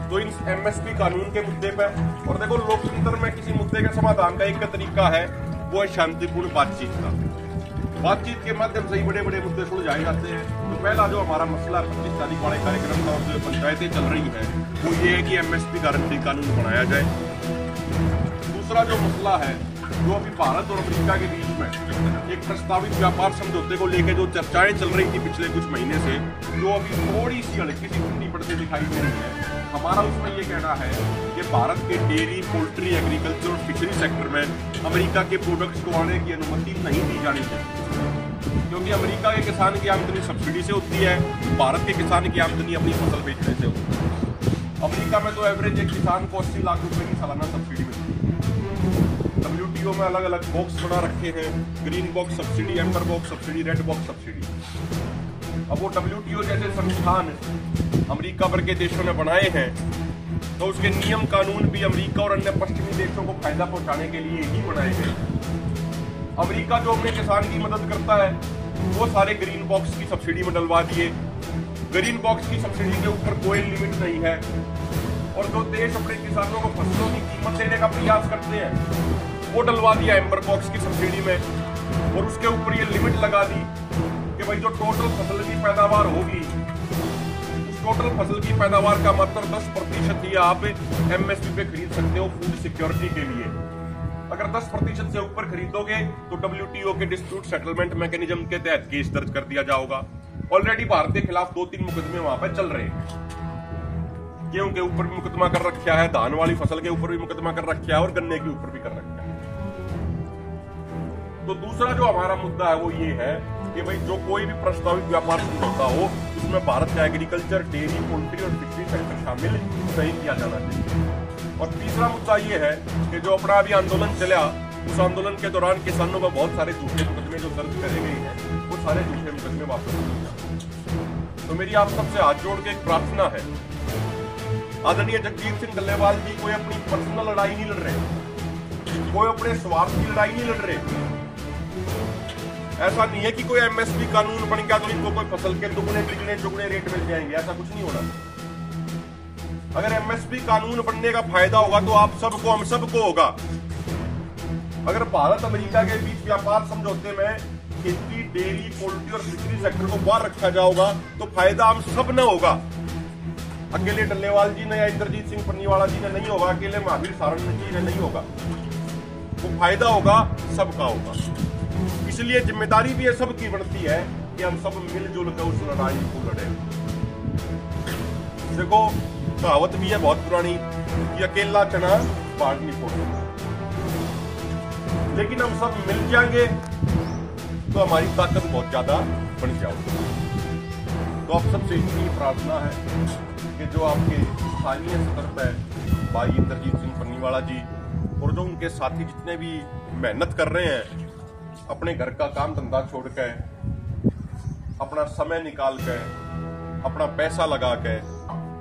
तो इन एमएसपी कानून के मुद्दे पर, और देखो लोकतंत्र में किसी मुद्दे के समाधान का एक तरीका है, वो है शांतिपूर्ण बातचीत का। बातचीत के माध्यम से ही बड़े बड़े मुद्दे सुलझाए जाते हैं। तो पहला जो हमारा मसला 25 तारीख वाले कार्यक्रम का और जो पंचायतें चल रही है वो ये है कि एमएसपी गारंटी कानून बनाया जाए। दूसरा जो मसला है, जो अभी भारत और अमेरिका के बीच में एक प्रस्तावित व्यापार समझौते को लेकर जो चर्चाएं चल रही थी पिछले कुछ महीने से, जो अभी थोड़ी सी हल्की सी ठंडी पड़ती दिखाई दे रही है, हमारा उसमें ये कहना है कि भारत के डेयरी, पोल्ट्री, एग्रीकल्चर और फिशरी सेक्टर में अमेरिका के प्रोडक्ट्स को आने की अनुमति नहीं दी जानी चाहिए, क्योंकि अमेरिका के किसान की आमदनी सब्सिडी से होती है, भारत के किसान की आमदनी अपनी फसल बेचने से होती है। अमेरिका में तो एवरेज एक किसान को 80 लाख रुपए की सालाना सब्सिडी मिलती है। WTO में अलग अलग बॉक्स बना रखे हैं, green box subsidy, amber box subsidy, red box subsidy. अब वो WTO जैसे संस्थान अमेरिका भर के देशों ने बनाए हैं, तो उसके नियम कानून भी अमेरिका और अन्य पश्चिमी देशों को फायदा पहुंचाने के लिए ही बनाए गए। अमेरिका जो अपने किसान की मदद करता है वो सारे ग्रीन बॉक्स की सब्सिडी में डलवा दिए। ग्रीन बॉक्स की सब्सिडी के ऊपर कोई लिमिट नहीं है, और जो देश अपने किसानों को फसलों की कीमत देने का प्रयास करते हैं वो डलवा दिया एम्बर बॉक्स की सब्सिडी में, और उसके ऊपर ये लिमिट लगा दी कि भाई जो टोटल फसल की पैदावार होगी, उस टोटल फसल की पैदावार का मात्र 10% ही आप एमएसपी पे खरीद सकते हो फूड सिक्योरिटी के लिए। अगर 10% से ऊपर खरीदोगे तो WTO के डिस्प्यूट सेटलमेंट मैकेनिज्म के तहत केस दर्ज कर दिया जाएगा। ऑलरेडी भारत के खिलाफ 2-3 मुकदमे वहां पर चल रहे हैं। गेहूं के ऊपर भी मुकदमा कर रखा है, धान वाली फसल के ऊपर भी मुकदमा कर रखा है, और गन्ने के ऊपर भी कर रखा है। तो दूसरा जो हमारा मुद्दा है वो ये है कि भाई जो कोई भी प्रस्तावित व्यापार समझौता हो उसमें भारत का एग्रीकल्चर, डेयरी, पोल्ट्री और फिशरी सेक्टर शामिल नहीं किया जाना चाहिए। और तीसरा मुद्दा ये है कि जो अपना अभी आंदोलन चला, उस आंदोलन के दौरान किसानों पर बहुत सारे झूठे मुकदमे जो दर्ज करे गए हैं वो सारे झूठे मुकदमे वापस लिए जाए। तो मेरी आप सबसे हाथ जोड़ के एक प्रार्थना है, आदरणीय जगजीत सिंह डल्लेवाल जी कोई अपनी पर्सनल लड़ाई नहीं लड़ रहे, कोई अपने स्वार्थ की लड़ाई नहीं लड़ रहे। ऐसा नहीं है कि कोई एमएसपी कानून बन गया तो इनको कोई फसल के दुगने तिगने चुगने रेट मिल जाएंगे, ऐसा कुछ नहीं होना। अगर एमएसपी कानून बनने का फायदा होगा तो आप सबको, हम सबको होगा। अगर भारत अमेरिका के बीच व्यापार समझौते में खेती, डेयरी, पोल्ट्री और फिशरी सेक्टर को बाहर रखा जाएगा तो फायदा हम सब न होगा। अकेले डल्लेवाल जी ने या इंद्रजीत सिंह पन्नीवाला जी ने नहीं होगा, अकेले महावीर सारण जी ने नहीं होगा, तो फायदा होगा सबका होगा। इसलिए जिम्मेदारी भी ये सबकी बनती है कि हम सब मिलजुल कर उस लड़ाई को लड़े। देखो कहावत भी है बहुत पुरानी कि अकेला चना बाढ़ नहीं फोड़ता, लेकिन हम सब मिल जाएंगे तो हमारी ताकत बहुत ज्यादा बन जाएगी। तो आप सबसे इतनी प्रार्थना है कि जो आपके स्थानीय स्तर पर भाई इंद्रजीत सिंह पन्नीवाला जी और जो उनके साथी जितने भी मेहनत कर रहे हैं, अपने घर का काम धंधा छोड़ के, अपना समय निकाल के, अपना पैसा लगा के,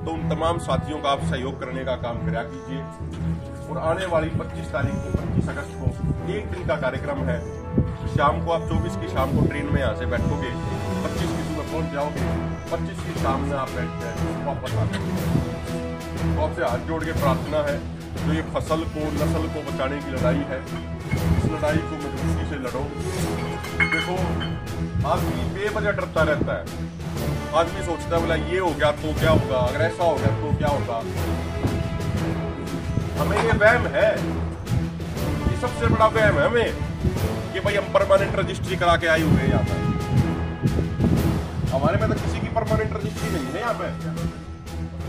तो उन तमाम साथियों का आप सहयोग करने का काम करा कीजिए। और आने वाली 25 तारीख को, 25 अगस्त को एक दिन का कार्यक्रम है। शाम को आप 24 की शाम को ट्रेन में यहाँ से बैठोगे, 25 की सुबह पहुंच जाओगे, 25 की शाम में आप बैठ जाए वापस आ जाओगे। तो आपसे हाथ जोड़ के प्रार्थना है, जो ये फसल को, नस्ल को बचाने की लड़ाई है, इस लड़ाई को मजबूती से लड़ो। देखो आदमी बेवजह डरता रहता है, आदमी सोचता है बोला ये हो गया तो क्या होगा, अगर ऐसा हो गया तो क्या होगा। हमें ये वहम है, ये सबसे बड़ा वहम है हमें कि भाई हम परमानेंट रजिस्ट्री करा के आए हुए हैं यहाँ पर। हमारे में तो किसी की परमानेंट रजिस्ट्री नहीं है यहाँ पे,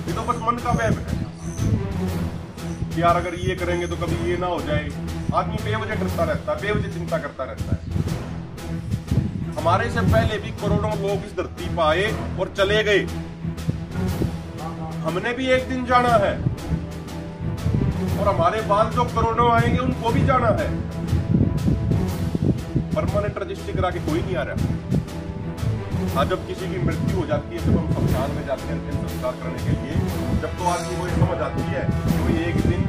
ये तो बस मन का वहम है कि यार अगर ये करेंगे तो कभी ये ना हो जाए। आदमी बेवजह डरता रहता है, बेवजह चिंता करता रहता है। हमारे से पहले भी करोड़ों लोग इस धरती पर आए और चले गए, हमने भी एक दिन जाना है, और हमारे बाद जो करोड़ों आएंगे उनको भी जाना है। परमानेंट रजिस्ट्री करा के कोई नहीं आ रहा। आज जब किसी की मृत्यु हो जाती है, जब हम शमशान में जाते हैं अंतिम संस्कार करने के लिए, जब तो आदमी को समझ आती है तो एक दिन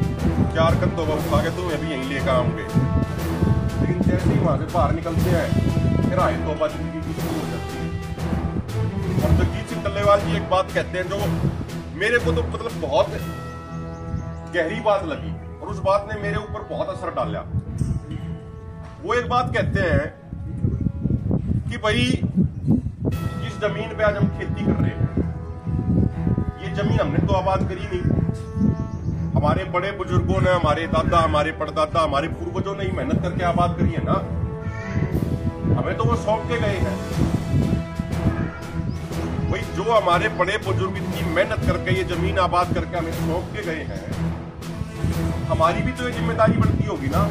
4 कंधों पर उठा के तुम्हें भी यहीं लेकर आऊंगे। लेकिन जैसे ही वहां से बाहर निकलते हैं फिर आए तो जिंदगी की शुरू हो जाती है। और जगजीत सिंह डल्लेवाल जी एक बात कहते हैं जो मेरे को तो मतलब बहुत गहरी बात लगी और उस बात ने मेरे ऊपर बहुत असर डाला। वो एक बात कहते हैं कि भाई जिस जमीन पे आज हम खेती कर रहे हैं, ये जमीन हमने तो आबाद करी नहीं, हमारे बड़े बुजुर्गों ने, हमारे दादा, हमारे परदादा, हमारे पूर्वजों ने ही मेहनत करके आबाद करी है ना, हमें तो वो सौंप के गए हैं। भाई जो हमारे बड़े बुजुर्ग इतनी मेहनत करके ये जमीन आबाद करके हमें सौंप के गए हैं, हमारी भी तो ये जिम्मेदारी बनती होगी ना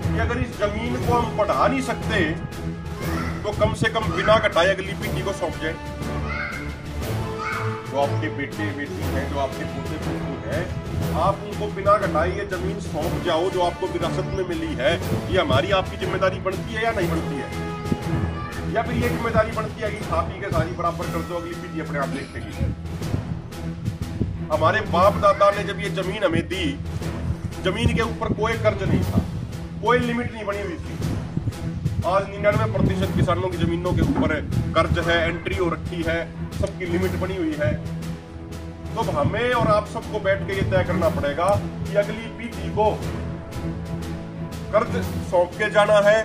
कि अगर इस जमीन को हम बढ़ा नहीं सकते तो कम से कम बिना घटाए अगली पीढ़ी को सौंप जाए। जो आपके बेटे बेटी हैं, जो आपके पोते पोती हैं, आप उनको बिना घटाए ये जमीन सौंप जाओ जो आपको विरासत में मिली है। ये हमारी आपकी जिम्मेदारी बनती है या नहीं बनती है? या फिर ये जिम्मेदारी बनती है कि खा पी के सारी बराबर कर दो, अगली पीढ़ी अपने आप देखेगी। हमारे बाप दादा ने जब ये जमीन हमें दी, जमीन के ऊपर कोई कर्ज नहीं था, कोई लिमिट नहीं बनी हुई थी। आज 99% किसानों की जमीनों के ऊपर कर्ज है, एंट्री हो रखी है, सबकी लिमिट बनी हुई है। तो हमें और आप सबको बैठ के ये तय करना पड़ेगा कि अगली पीढ़ी को कर्ज सौंप के जाना है,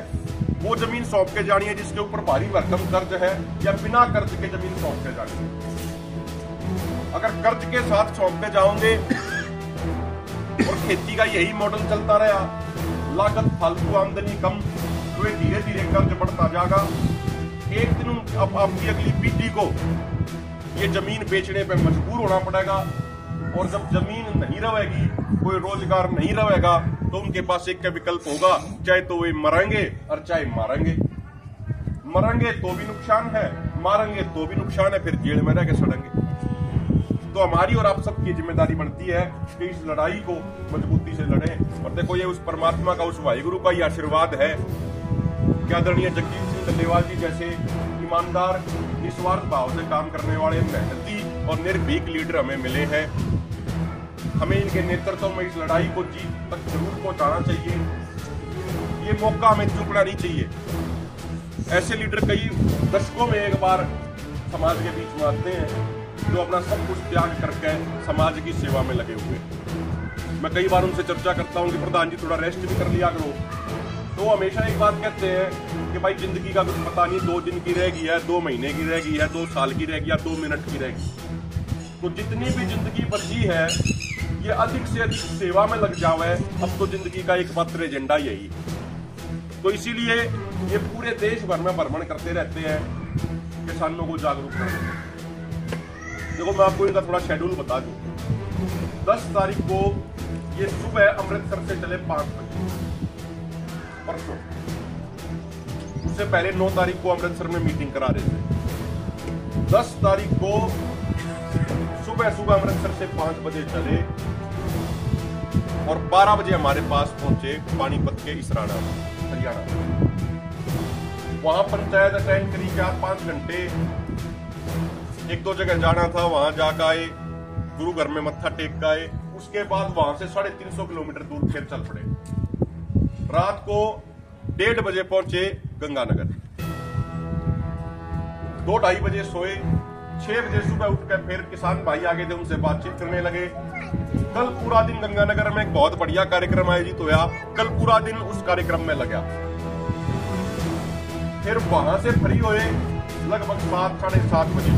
वो जमीन सौंप के जानी है जिसके ऊपर भारी भरकम कर्ज है, या बिना कर्ज के जमीन सौंप के जानी है। अगर कर्ज के साथ सौंप के जाओगे और खेती का यही मॉडल चलता रहा, लागत फालतू आमदनी कम, तो ये धीरे धीरे कर्ज बढ़ता जाएगा। एक दिन अब आपकी अगली पीढ़ी को ये जमीन बेचने पे मजबूर होना पड़ेगा, और जब जमीन नहीं रहेगी, कोई रोजगार नहीं रहेगा, तो उनके पास एक का विकल्प होगा, चाहे तो वे मरेंगे और चाहे मारेंगे। मरेंगे तो भी नुकसान है, मारेंगे तो भी नुकसान है, फिर जेल में रह के सड़ेंगे। तो हमारी और आप सबकी जिम्मेदारी बनती है कि इस लड़ाई को मजबूती से लड़ें। और देखो, ये उस परमात्मा का, उस वाहिगुरु का ही आशीर्वाद है कि आदरणीय जगजीत सिंह डल्लेवाल जी जैसे ईमानदार, निस्वार्थ भाव से काम करने वाले मेहनती और निर्भीक लीडर हमें मिले हैं। हमें इनके नेतृत्व में इस लड़ाई को जीत तक जरूर पहुंचाना चाहिए। ये मौका हमें चूकना नहीं चाहिए। ऐसे लीडर कई दशकों में एक बार समाज के बीच में आते हैं जो अपना सब कुछ त्याग करके समाज की सेवा में लगे हुए। मैं कई बार उनसे चर्चा करता हूं कि प्रधान जी थोड़ा रेस्ट भी कर लिया करो, तो हमेशा एक बात कहते हैं कि भाई जिंदगी का कुछ पता नहीं, 2 दिन की रहेगी है, 2 महीने की रहेगी है, 2 साल की रहेगी या 2 मिनट की रहेगी। तो जितनी भी जिंदगी बची है, ये अधिक से अधिक सेवा में लग जाओ है। अब तो जिंदगी का एकमात्र एजेंडा यही। तो इसीलिए ये पूरे देश भर में भ्रमण करते रहते हैं किसानों को जागरूक करने। देखो, मैं आपको इनका थोड़ा शेड्यूल बता दूं। 10 तारीख को ये सुबह अमृतसर से चले 5 बजे, परसों। उससे पहले 9 तारीख को अमृतसर में मीटिंग करा रहे थे। 10 तारीख को सुबह अमृतसर से 5 बजे चले और 12 बजे हमारे पास पहुंचे पानीपत के इसराना, हरियाणा। वहां पंचायत अटेंड करी 4-5 घंटे। 1-2 जगह जाना था, वहां जाकर आए, गुरु घर में मत्था टेक के आए। उसके बाद वहां से 350 किलोमीटर दूर फिर चल पड़े। रात को 1:30 बजे पहुंचे गंगानगर। 2-2:30 बजे सोए। 6 बजे सुबह उठकर फिर किसान भाई आ गए थे, उनसे बातचीत करने लगे। कल पूरा दिन गंगानगर में एक बहुत बढ़िया कार्यक्रम आयोजित हुआ। कल पूरा दिन उस कार्यक्रम में लगा। फिर वहां से फ्री हुए लगभग 7-7:30 बजे।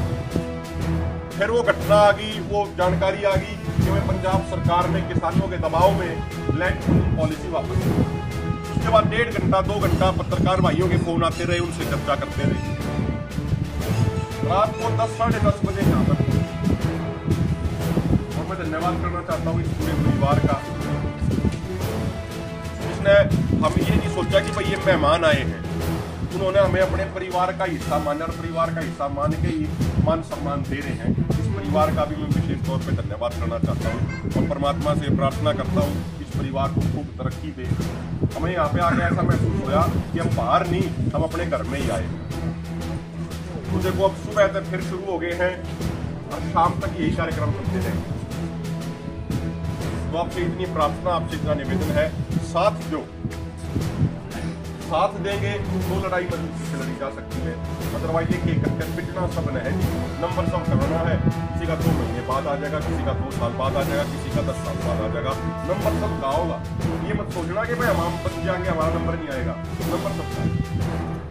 फिर वो घटना आ गई, वो जानकारी आ गई कि पंजाब सरकार ने किसानों के दबाव में लैंड पूलिंग पॉलिसी वापस ली। उसके बाद 1.5 घंटा 2 घंटा पत्रकार भाइयों के फोन आते रहे, उनसे चर्चा करते रहे। रात को 10-10:30 बजे यहाँ पर। और मैं धन्यवाद करना चाहता हूँ इस पूरे परिवार का, जिसने हम ये नहीं सोचा कि भाई ये मेहमान आए हैं। उन्होंने हमें अपने परिवार का हिस्सा माना और परिवार का हिस्सा मान के ही मान सम्मान दे रहे हैं। इस परिवार का भी मैं विशेष तौर पे धन्यवाद करना चाहता हूँ और परमात्मा से प्रार्थना करता हूँ इस परिवार को खूब तरक्की दे। हमें यहाँ पे आके ऐसा महसूस हुआ कि हम बाहर नहीं, हम अपने घर में ही आए। तो देखो, अब सुबह तक फिर शुरू हो गए हैं और शाम तक यही कार्यक्रम चलते रहेंगे। तो आपसे इतनी प्रार्थना, आपसे इतना निवेदन है, साथ साथ देंगे तो लड़ाई मजबूती से लड़ी जा सकती है। अदरवाइज एक करके पिटना सब है जी, नंबर सब करना है। किसी का 2 महीने बाद आ जाएगा, किसी का 2 साल बाद आ जाएगा, किसी का 10 साल बाद आ जाएगा, नंबर सब का होगा। ये मत सोचना कि भाई हम बच जाएंगे हमारा नंबर नहीं आएगा, नंबर सबका है।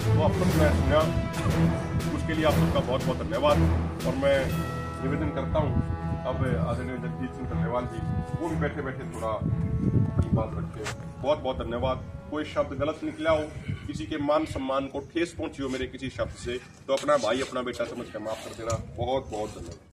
तो आप मैं सुना, उसके लिए आप सबका बहुत बहुत धन्यवाद। और मैं निवेदन करता हूँ अब आदरणीय जगजीत सिंह धन्यवाद जी, वो भी बैठे बैठे थोड़ा अपनी बात रखे। बहुत बहुत धन्यवाद। कोई शब्द गलत निकला हो, किसी के मान सम्मान को ठेस पहुंची हो मेरे किसी शब्द से, तो अपना भाई अपना बेटा समझ कर माफ कर देना। बहुत बहुत धन्यवाद।